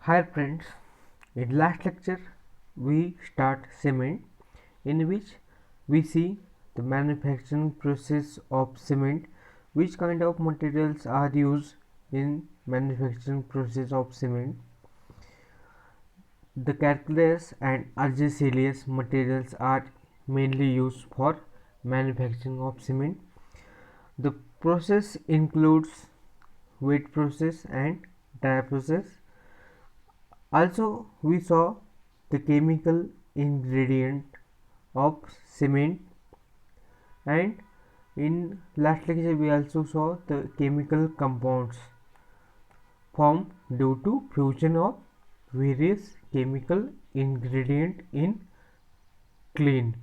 Hi friends, in last lecture we start cement, in which we see the manufacturing process of cement, which kind of materials are used in manufacturing process of cement. The calcareous and argillaceous materials are mainly used for manufacturing of cement. The process includes wet process and dry process. Also, we saw the chemical ingredient of cement, and in last lecture we also saw the chemical compounds formed due to fusion of various chemical ingredient in clean.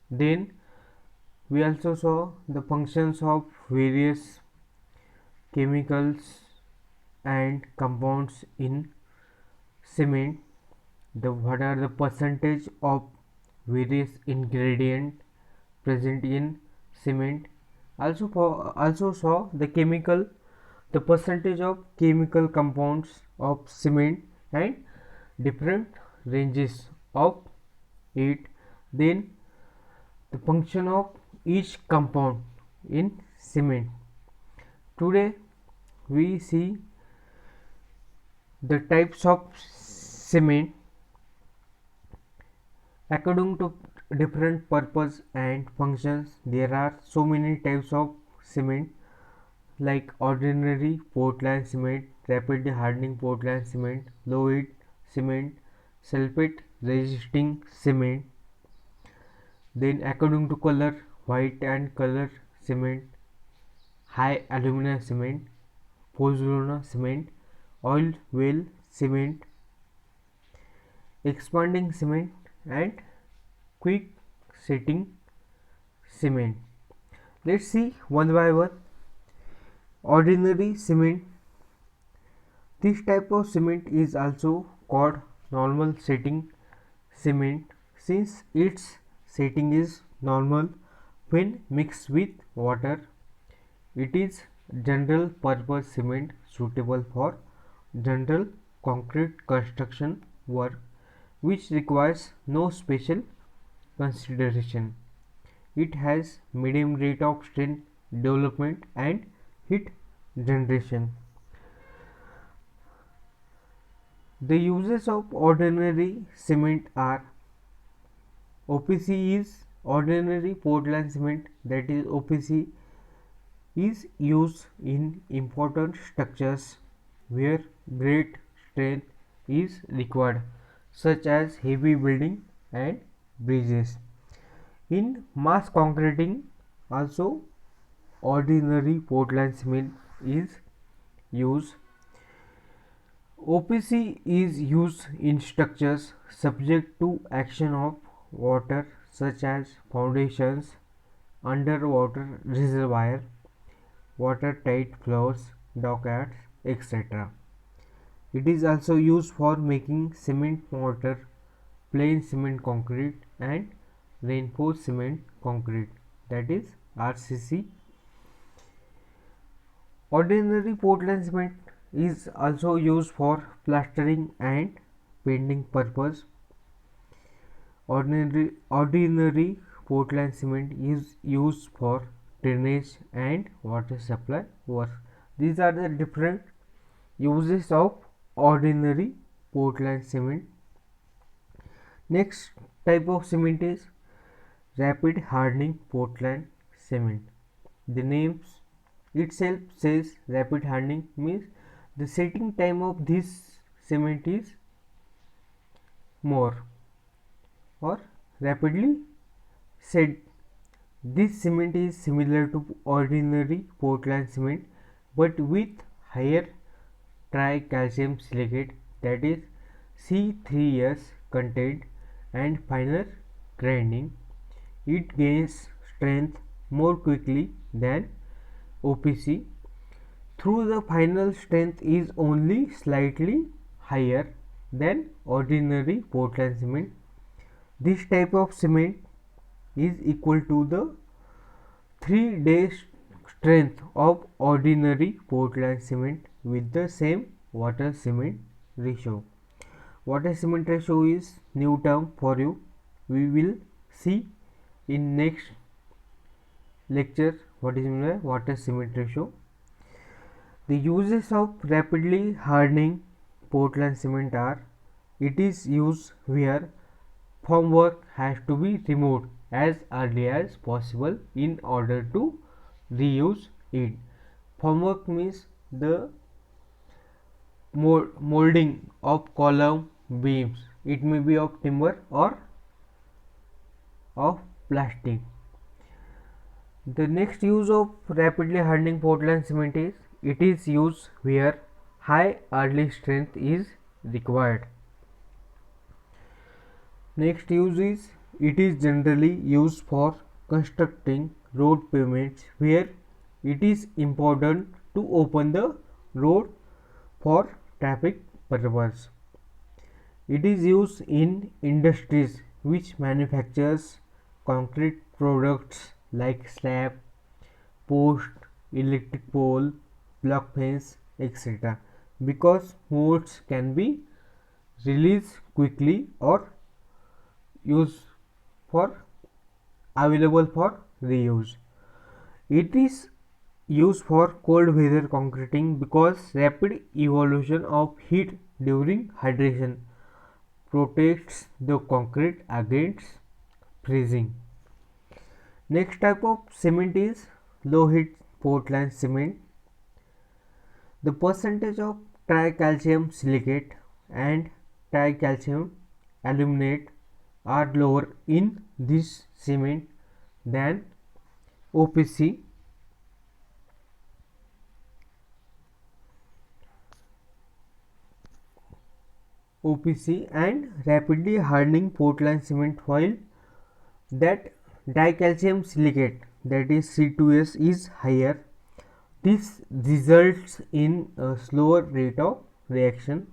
Then we also saw the functions of various chemicals and compounds in cement, the what are the percentage of various ingredient present in cement. Also saw the percentage of chemical compounds of cement and different ranges of it. Then the function of each compound in cement. Today we see the types of cement according to different purpose and functions. There are so many types of cement, like ordinary Portland cement, rapidly hardening Portland cement, low heat cement, sulfate resisting cement. Then according to color, white and color cement, high alumina cement, pozzolana cement, oil well cement, expanding cement, and quick setting cement. Let's see one by one. Ordinary cement. This type of cement is also called normal setting cement, since its setting is normal when mixed with water. It is general purpose cement suitable for general concrete construction work, which requires no special consideration. It has medium rate of strength development and heat generation. The uses of ordinary cement are: OPC is ordinary Portland cement, that is OPC is used in important structures where great strength is required, such as heavy building and bridges. In mass concreting also ordinary Portland cement is used. OPC is used in structures subject to action of water, such as foundations, underwater reservoir, watertight floors, dockyards, etc. It is also used for making cement mortar, plain cement concrete, and reinforced cement concrete, that is RCC. Ordinary Portland cement is also used for plastering and painting purpose. Ordinary Portland cement is used for drainage and water supply work. These are the different uses of ordinary Portland cement. Next type of cement is rapid hardening Portland cement. The name itself says rapid hardening, means the setting time of this cement is more or rapidly set. This cement is similar to ordinary Portland cement but with higher tricalcium silicate, that is C3S content, and finer grinding. It gains strength more quickly than OPC, though the final strength is only slightly higher than ordinary Portland cement. This type of cement is equal to the 3-day strength of ordinary Portland cement with the same water cement ratio. Water cement ratio is new term for you. We will see in next lecture what is meant by water cement ratio. The uses of rapidly hardening Portland cement are: it is used where formwork has to be removed as early as possible in order to reuse it. Formwork means the molding of column beams. It may be of timber or of plastic. The next use of rapidly hardening Portland cement is: it is used where high early strength is required. Next use is: it is generally used for constructing road pavements where it is important to open the road for traffic purpose. It is used in industries which manufactures concrete products like slab, post, electric pole, block fence, etc. because molds can be released quickly or used for available for reuse. It is used for cold weather concreting because rapid evolution of heat during hydration protects the concrete against freezing. Next type of cement is low heat Portland cement. The percentage of tricalcium silicate and tricalcium aluminate are lower in this cement than OPC. And rapidly hardening Portland cement, while that dicalcium silicate, that is C2S, is higher. This results in a slower rate of reaction,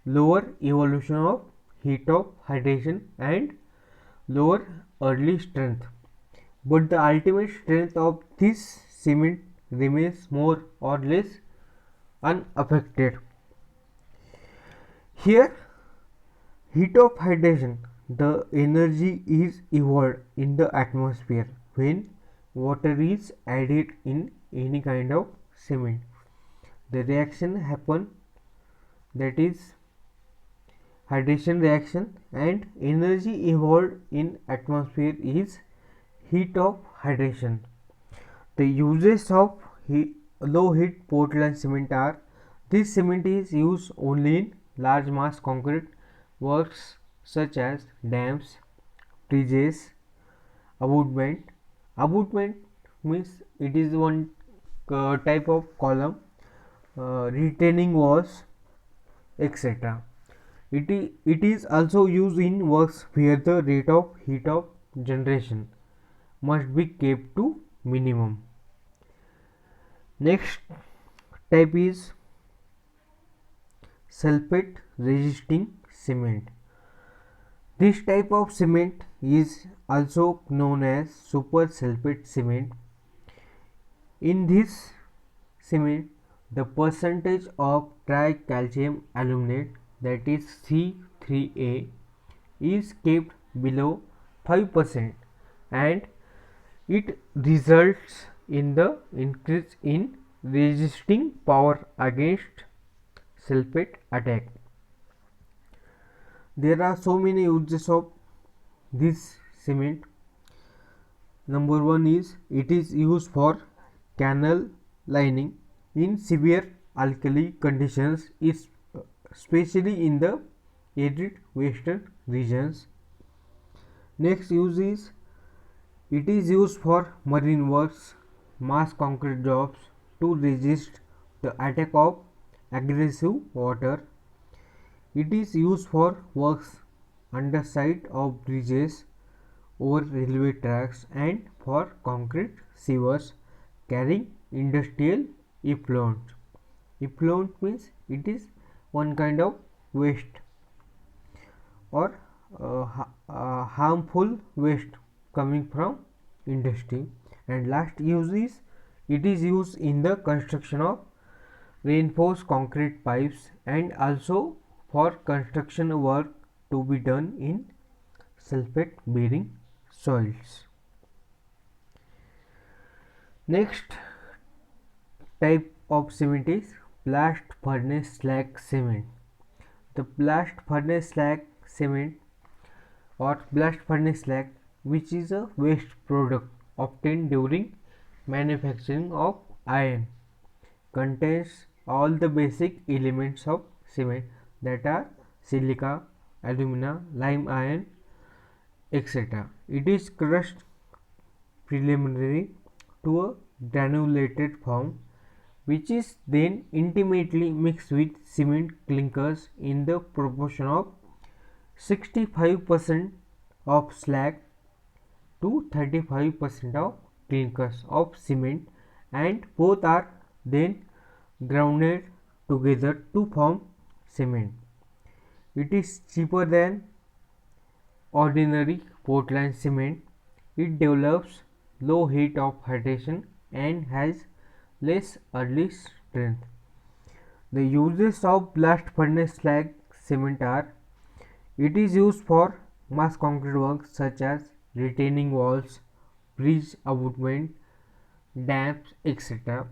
lower evolution of heat of hydration and lower early strength, but the ultimate strength of this cement remains more or less unaffected. Here, heat of hydration, the energy is evolved in the atmosphere when water is added in any kind of cement. The reaction happen, that is hydration reaction, and energy evolved in atmosphere is heat of hydration. The uses of low heat Portland cement are: this cement is used only in large mass concrete works such as dams, bridges, abutment. Abutment means it is one type of column, retaining walls, etc. It is also used in works where the rate of heat of generation must be kept to minimum. Next type is sulfate resisting cement. This type of cement is also known as super sulfate cement. In this cement, the percentage of tricalcium aluminate, that is C3A, is kept below 5% and it results in the increase in resisting power against sulfate attack. There are so many uses of this cement. Number one is it is used for canal lining in severe alkali conditions, especially in the arid western regions. Next use is it is used for marine works, mass concrete jobs to resist the attack of aggressive water. It is used for works underside of bridges, over railway tracks, and for concrete sewers carrying industrial effluent. Effluent means it is one kind of waste or harmful waste coming from industry. And last use is it is used in the construction of reinforced concrete pipes and also for construction work to be done in sulfate bearing soils. Next type of cement is blast furnace slag cement. The blast furnace slag cement or blast furnace slag, which is a waste product obtained during manufacturing of iron, contains all the basic elements of cement, that are silica, alumina, lime iron, etc. It is crushed preliminary to a granulated form, which is then intimately mixed with cement clinkers in the proportion of 65% of slag to 35% of clinkers of cement, and both are then grounded together to form cement. It is cheaper than ordinary Portland cement. It develops low heat of hydration and has less early strength. The uses of blast furnace slag cement are: it is used for mass concrete works such as retaining walls, bridge abutment, dams, etc.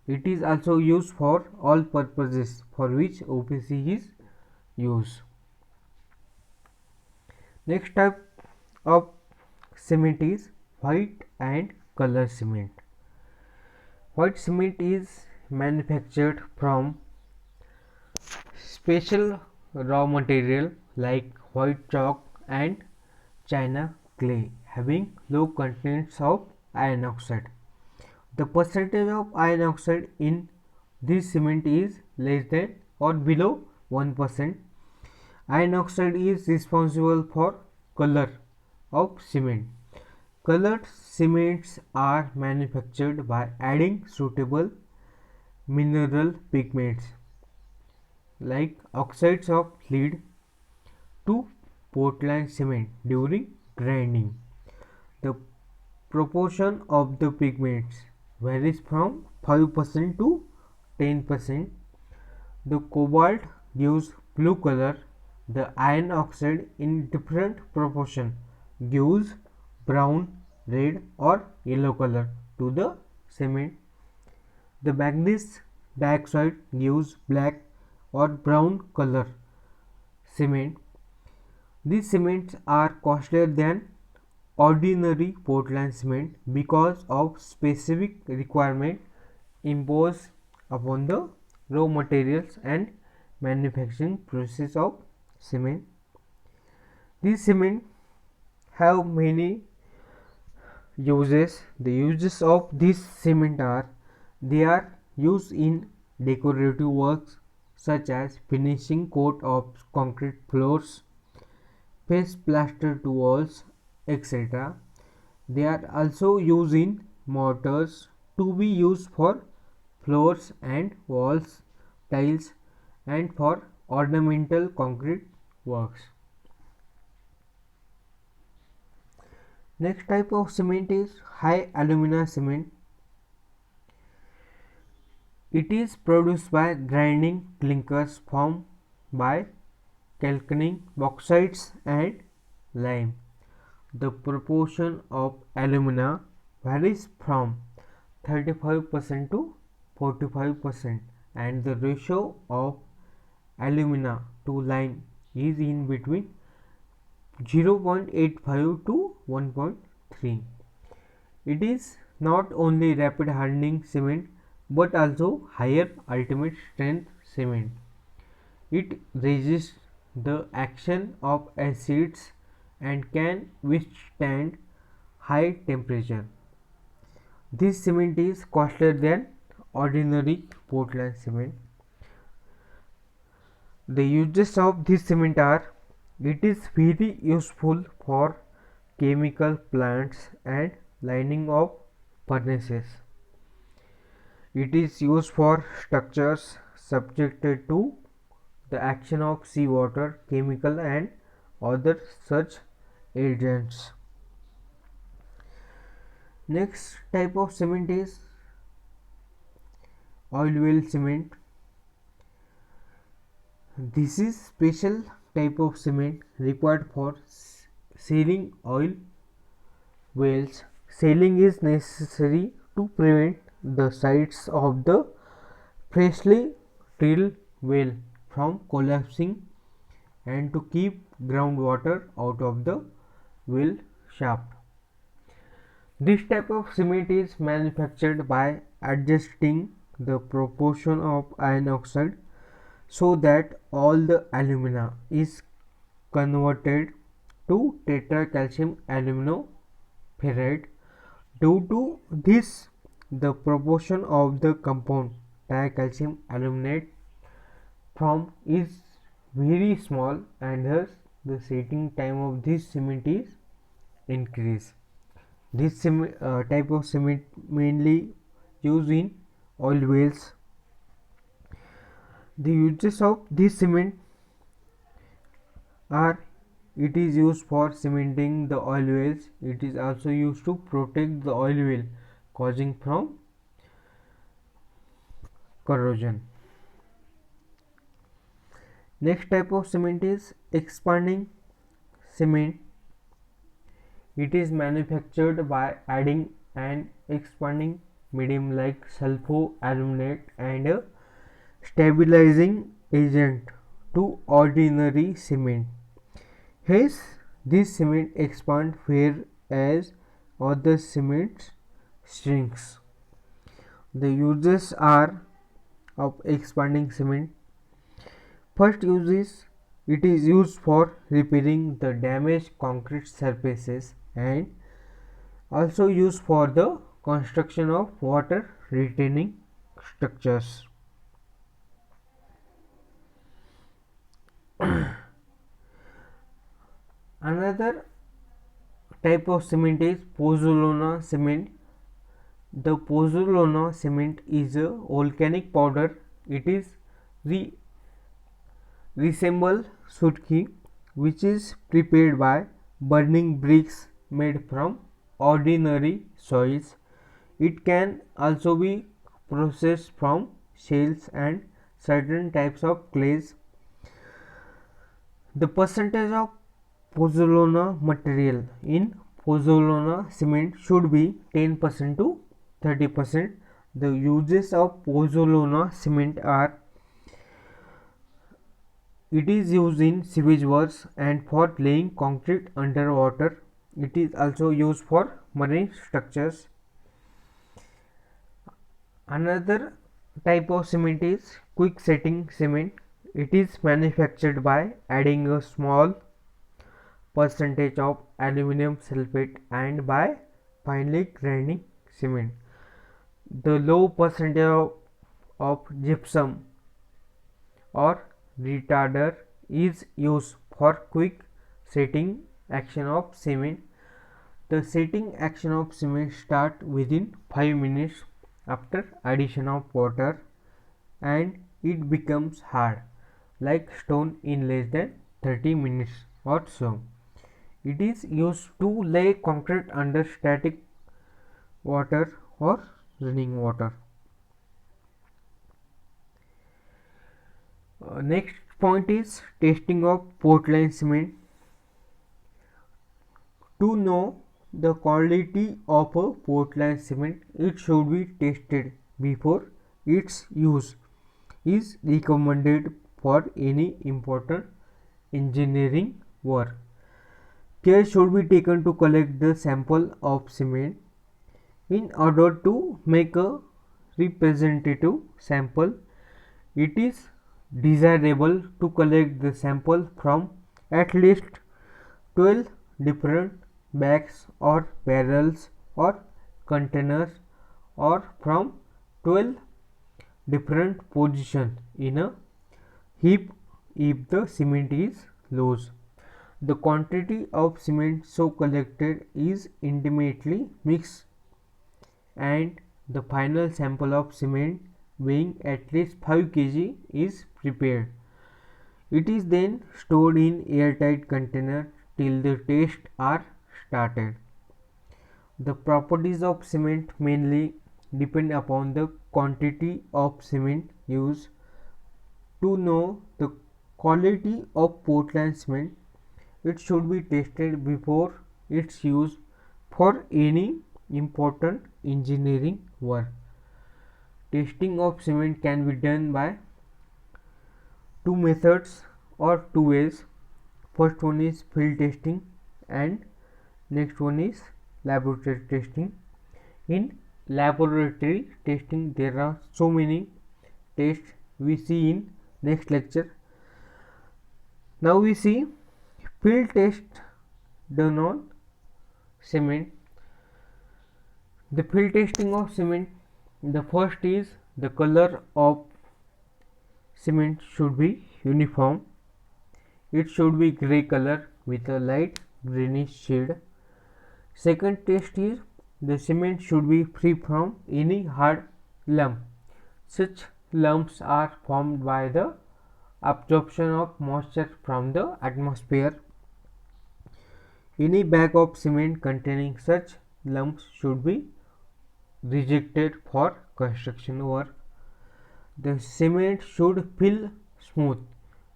It is also used for all purposes for which OPC is used. Next type of cement is white and color cement. White cement is manufactured from special raw material like white chalk and china clay, having low contents of iron oxide. The percentage of iron oxide in this cement is less than or below 1%. Iron oxide is responsible for color of cement. Colored cements are manufactured by adding suitable mineral pigments like oxides of lead to Portland cement during grinding. The proportion of the pigments varies from 5% to 10%. The cobalt gives blue color. The iron oxide in different proportion gives brown, red or yellow color to the cement. The manganese dioxide gives black or brown color cement. These cements are costlier than ordinary Portland cement because of specific requirement imposed upon the raw materials and manufacturing process of cement. These cement have many uses. The uses of this cement are: they are used in decorative works such as finishing coat of concrete floors, face plaster to walls, etc. They are also used in mortars to be used for floors and walls, tiles, and for ornamental concrete works. Next type of cement is high alumina cement. It is produced by grinding clinkers formed by calcining bauxites and lime. The proportion of alumina varies from 35% to 45%, and the ratio of alumina to lime is in between 0.85 to 1.3. It is not only rapid hardening cement but also higher ultimate strength cement. It resists the action of acids and can withstand high temperature. This cement is costlier than ordinary Portland cement. The uses of this cement are: it is very useful for chemical plants and lining of furnaces. It is used for structures subjected to the action of seawater, chemical and other such agents. Next type of cement is oil well cement. This is special type of cement required for sealing oil wells. Sealing is necessary to prevent the sides of the freshly drilled well from collapsing and to keep groundwater out of the well shaft. This type of cement is manufactured by adjusting the proportion of iron oxide so that all the alumina is converted to tetracalcium aluminoferrite. Due to this, the proportion of the compound dicalcium aluminate from is very small, and thus the setting time of this cement is increased. This type of cement mainly used in oil wells. The uses of this cement are: it is used for cementing the oil wells. It is also used to protect the oil well causing from corrosion. Next type of cement is expanding cement. It is manufactured by adding an expanding medium like sulfo-aluminate and a stabilizing agent to ordinary cement. Hence, this cement expands whereas other cements shrinks. The uses are of expanding cement. First use is: it is used for repairing the damaged concrete surfaces and also used for the construction of water retaining structures. Another type of cement is pozzolana cement. The pozzolana cement is a volcanic powder. It is resemble sutki, which is prepared by burning bricks made from ordinary soils. It can also be processed from shells and certain types of clays. The percentage of pozzolana material in pozzolana cement should be 10% to 30%. The uses of pozzolana cement are: it is used in sewage works and for laying concrete underwater. It is also used for marine structures. Another type of cement is quick setting cement. It is manufactured by adding a small percentage of aluminum sulfate and by finely grinding cement. The low percentage of gypsum or retarder is used for quick setting action of cement. The setting action of cement start within 5 minutes after addition of water, and it becomes hard like stone in less than 30 minutes or so. It is used to lay concrete under static water or running water. Next point is testing of Portland cement. To know the quality of a Portland cement, it should be tested before its use is recommended for any important engineering work. Care should be taken to collect the sample of cement. In order to make a representative sample, it is desirable to collect the sample from at least 12 different bags or barrels or containers, or from 12 different positions in a heap if the cement is loose. The quantity of cement so collected is intimately mixed and the final sample of cement weighing at least 5 kg is prepared. It is then stored in airtight container till the tests are started. The properties of cement mainly depend upon the quantity of cement used. To know the Quality of Portland cement. It should be tested before its use for any important engineering work. Testing of cement can be done by two methods or two ways. First one is field testing and next one is laboratory testing. In laboratory testing there are so many tests we see in next lecture. Now we see field test done on cement. The field testing of cement, the first is the color of cement should be uniform. It should be grey color with a light greenish shade. Second test is the cement should be free from any hard lump. Such lumps are formed by the absorption of moisture from the atmosphere. Any bag of cement containing such lumps should be rejected for construction work. The cement should feel smooth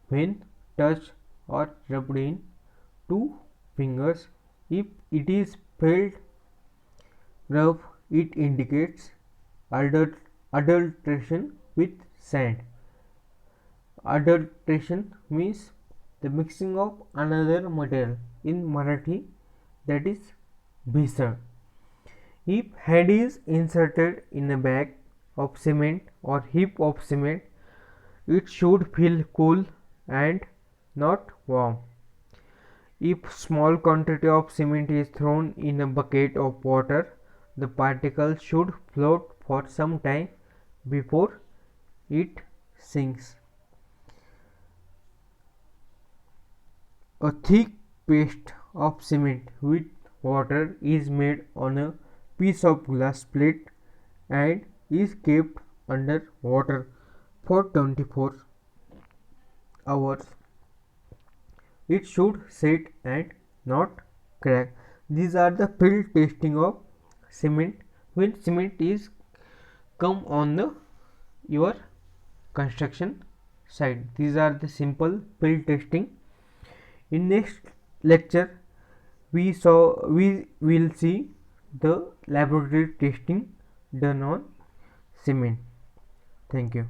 when touched or rubbed in two fingers. If it is felt rough, it indicates adulteration with sand. Adulteration means the mixing of another material. In Marathi, that is bhisad. If hand is inserted in a bag of cement or heap of cement, it should feel cool and not warm. If small quantity of cement is thrown in a bucket of water, the particles should float for some time before it sinks. A thick paste of cement with water is made on a piece of glass plate and is kept under water for 24 hours. It should set and not crack. These are the field testing of cement when cement is come on the your construction site. These are the simple field testing. In next lecture we will see the laboratory testing done on cement. Thank you.